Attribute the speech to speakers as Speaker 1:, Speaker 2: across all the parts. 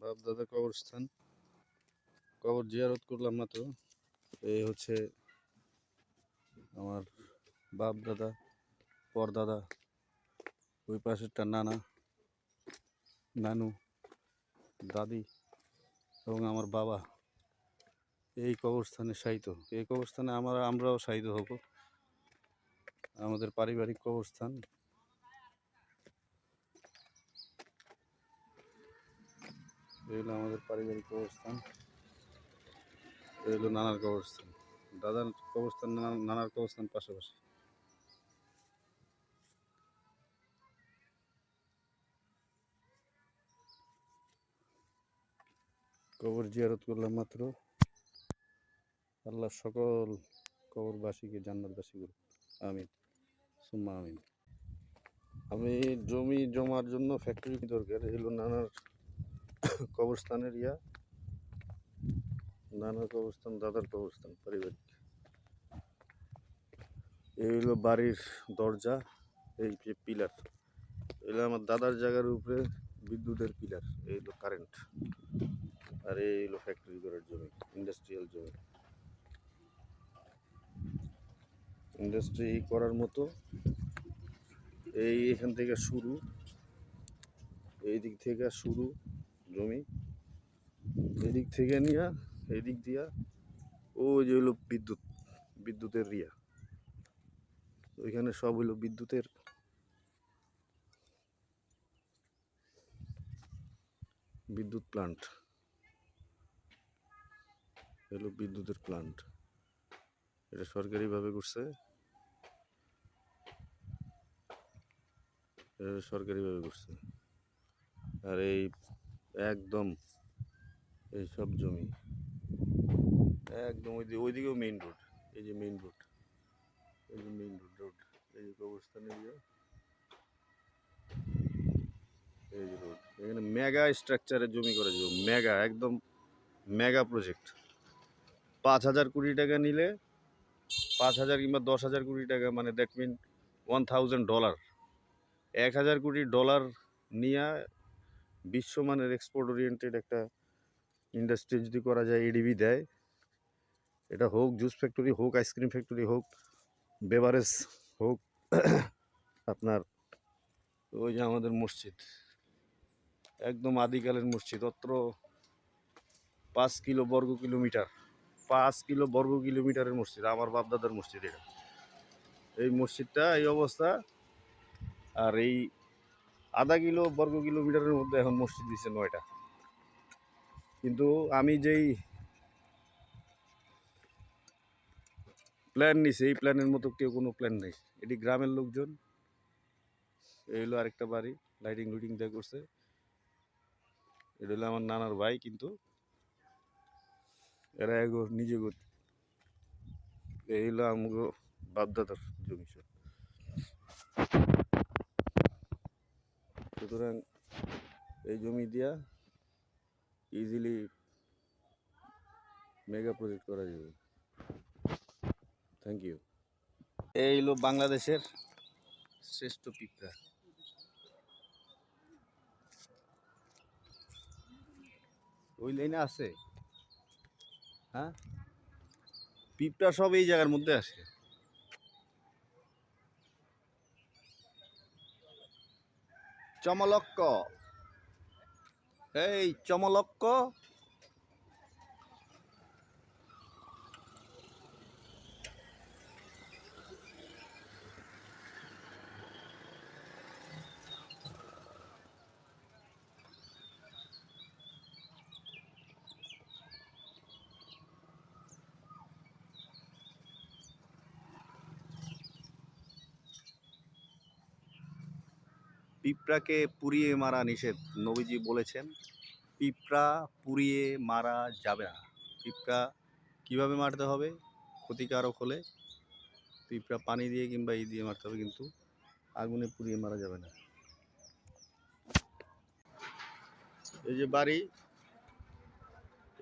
Speaker 1: বাপ দাদা কবরস্থান, কবর জিয়ারত করলাম মাত্র। এই হচ্ছে আমার বাপ দাদা, পরদাদা, ওই পাশেরটা নানা, নানু, দাদি এবং আমার বাবা এই কবরস্থানে শায়িত। এই কবরস্থানে আমরাও শায়িত হব। আমাদের পারিবারিক কবরস্থান। এই হলো আমাদের পারিবারিক কবরস্থান। এই হলো নানার কবরস্থান, দাদার কবরস্থান, নানার কবরস্থান পাশাপাশি। কবর জিয়ারত করলাম মাত্র। আল্লাহ সকল কবরবাসীকে জান্নাতবাসী করুন, আমিন সুম্মা আমিন। আমি জমি জমার জন্য ফ্যাক্টরি দরকার। এই হলো নানার কবরস্থানের নানার কবরস্থান, দাদার কবরস্থান পারিবারিক। এই হলো বাড়ির দরজা, এই যে পিলার, এগুলো আমার দাদার জায়গার উপরে বিদ্যুতের পিলার। এই হলো কারেন্ট। আর এই হলো ফ্যাক্টরি করার জমি, ইন্ডাস্ট্রিয়াল জমি। ইন্ডাস্ট্রি করার মতো এখান থেকে শুরু, এই দিক থেকে শুরু জমি, এদিক থেকে নিয়ে এদিক দিয়া ওই যে হলো বিদ্যুতের রিয়া। ওইখানে সব হলো বিদ্যুৎ প্লান্ট, হলো বিদ্যুতের প্লান্ট। এটা সরকারিভাবে করছে, আর এই একদম এই সব জমি একদম ওইদিকেও মেইন রোড। এই যে মেইন রোড, এই যে মেইন রোড, এই যে কবরস্থানের এই যে রোড। এখানে মেগা স্ট্রাকচারের জমি করা যাবে, মেগা, একদম মেগা প্রজেক্ট। 5,000 কোটি টাকা নিলে, 5,000 কিংবা 10,000 কোটি টাকা, মানে দ্যাট মিন $1,000, 1,000 কোটি ডলার নিয়ে বিশ্বমানের এক্সপোর্ট ওরিয়েন্টেড একটা ইন্ডাস্ট্রি যদি করা যায়, এডিবি দেয়। এটা হোক জুস ফ্যাক্টরি, হোক আইসক্রিম ফ্যাক্টরি, হোক বেভারেজ, হোক আপনার ওই যে আমাদের মসজিদ, একদম আদিকালের মসজিদ। অত্র 5 কিলো বর্গ কিলোমিটারের মসজিদ, আমার বাপদাদার মসজিদ এটা। এই মসজিদটা এই অবস্থা, আর এই আধা কিলো বর্গ কিলোমিটারের মধ্যে এখন মসজিদ দিচ্ছে 9টা। কিন্তু আমি যেই প্ল্যান নিছি, এই প্ল্যানের মতো কেউ কোনো প্ল্যান নেই। এটি গ্রামের লোকজন। এই হলো আরেকটা বাড়ি, লাইটিং লুটিং দিয়ে করছে। এটা হলো আমার নানার ভাই, কিন্তু এরা এগো নিজে করছে। এই হলো আমাকে বাপদাদার জমি সব। সুতরাং এই জমি দিয়া ইজিলি মেগা প্রজেক্ট করা যাবে। Thank you. এই হলো বাংলাদেশের শ্রেষ্ঠ পিঁপড়া। ওই লাইনে আছে, হ্যাঁ, পিঁপড়া সব এই জায়গার মধ্যে আসে। চমলক্ক, এই চমলক্ক। পিঁপড়াকে পুড়িয়ে মারা নিষেধ, নবীজি বলেছেন। পিঁপড়া পুড়িয়ে মারা যাবে না। পিঁপড়া কীভাবে মারতে হবে? ক্ষতিকারক হলে পিঁপড়া পানি দিয়ে কিংবা দিয়ে মারতে হবে, কিন্তু আগুনে পুড়িয়ে মারা যাবে না। এই যে বাড়ি,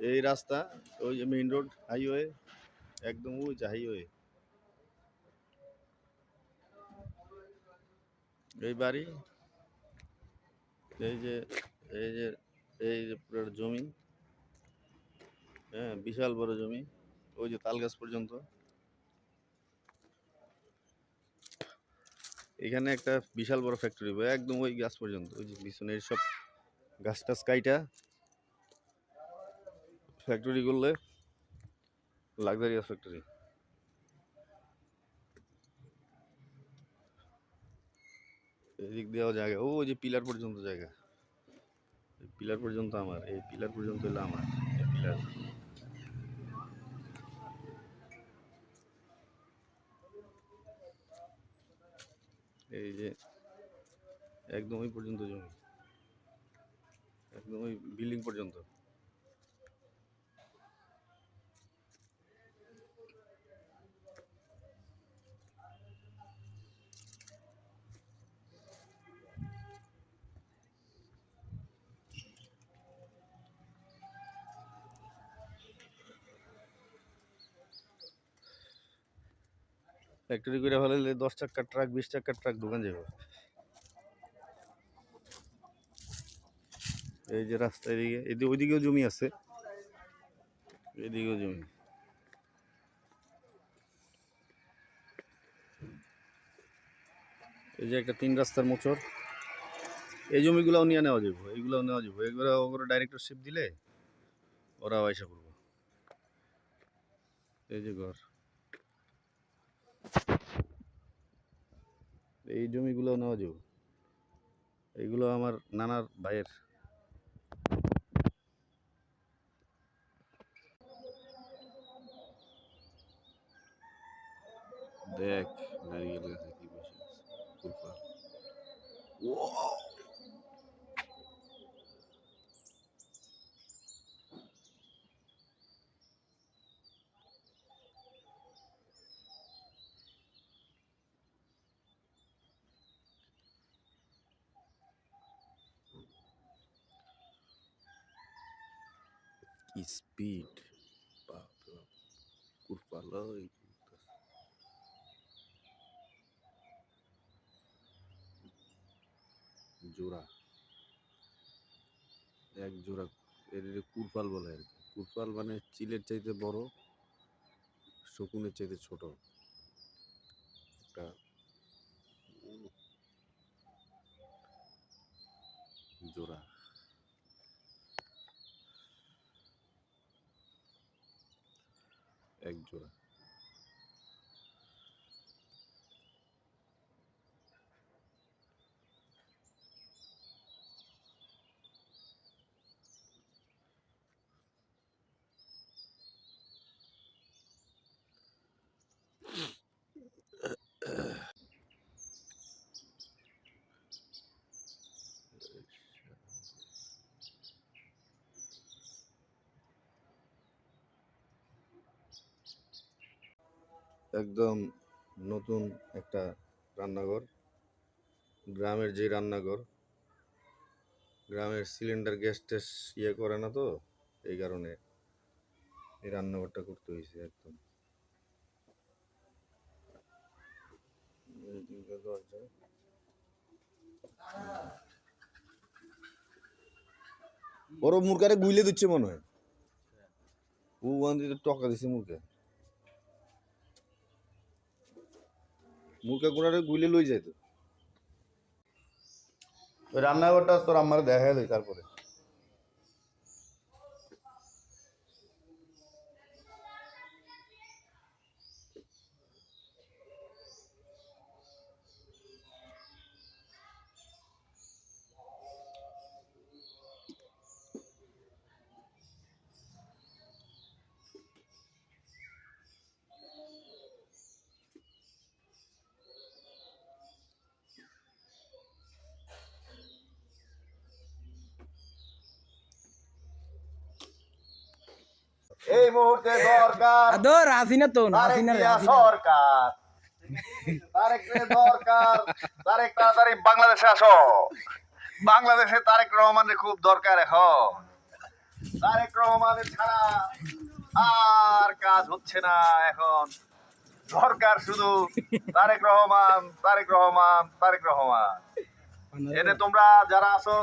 Speaker 1: এই রাস্তা, ওই যে মেইন রোড, হাইওয়ে, একদম ওই যে হাইওয়ে। এই বাড়ি, এই যে এই যে পুরো জমি, হ্যাঁ বিশাল বড় জমি, ওই যে তাল গাছ পর্যন্ত। এখানে একটা বিশাল বড় ফ্যাক্টরি একদম ওই গাছ পর্যন্ত, ওই যে পিছনের সব গাছ টাছ কাইটা ফ্যাক্টরি করলে, লাক্সারিয়াস ফ্যাক্টরি। এদিক দেওয়া জায়গা, ও যে পিলার পর্যন্ত জায়গা, পিলার পর্যন্ত আমার, এই পিলার পর্যন্ত হলো আমার, এই পিলার। এই যে একদম ওই পর্যন্ত জমি, একদম ওই বিল্ডিং পর্যন্ত। ফ্যাক্টরি করে ফেলাইলে 10 চাক্কার ট্রাক 20 চাক্কার ট্রাক দোকান যাবে। এই যে রাস্তা এদিকে, এদিকে ওইদিকেও জমি আছে, এদিকেও জমি। এই যে একটা 3 রাস্তার মোচর, এই জমিগুলোও নিয়ে নেওয়া যাবো, এইগুলোও নেওয়া যাবো, এগুলো ওগুলো ডাইরেক্টরশিপ দিলে ওরা পয়সা করবো। এই যে ঘর, এই জমিগুলোও নেওয়া যাবো, এইগুলো আমার নানার ভাইয়ের। দেখ নারিকেল গাছে কি বসে আছে, কুরপা। কি স্পিড, বাপ রে বাপ, কুরপা লই জোড়া, এক জোড়া। এর কুরপাল বলে আর কি। কুরপাল মানে চিলের চাইতে বড়, শকুনের চাইতে ছোট একটা জোড়া। এক জোড়া। একদম নতুন একটা রান্নাঘর, গ্রামের যে রান্নাঘর, গ্রামের সিলিন্ডার গ্যাস ট্যাস ইয়ে করে না তো, এই কারণে এই রান্নাঘরটা করতে হয়েছে একদম। বড় মুরগারে গুইলে দিচ্ছে মনে হয়, ও ওখান থেকে টকা দিছে মুরগা, মুরগা গুড়ারে গুইলে লই যায় তো। ওই রান্নাঘরটা তোর আমার দেখা যায় তারপরে। এই মুহূর্তে দরকার
Speaker 2: আদর হাসিনা তো হাসিনা
Speaker 1: সরকার, তারেক রে দরকার, তারেক তাড়াতাড়ি বাংলাদেশে আসো, বাংলাদেশে তারেক রহমানের খুব দরকার এখন, তারেক রহমানের ছাড়া আর কাজ হচ্ছে না এখন, দরকার শুধু তারেক রহমান, তারেক রহমান, তারেক রহমান। এনে তোমরা যারা আছো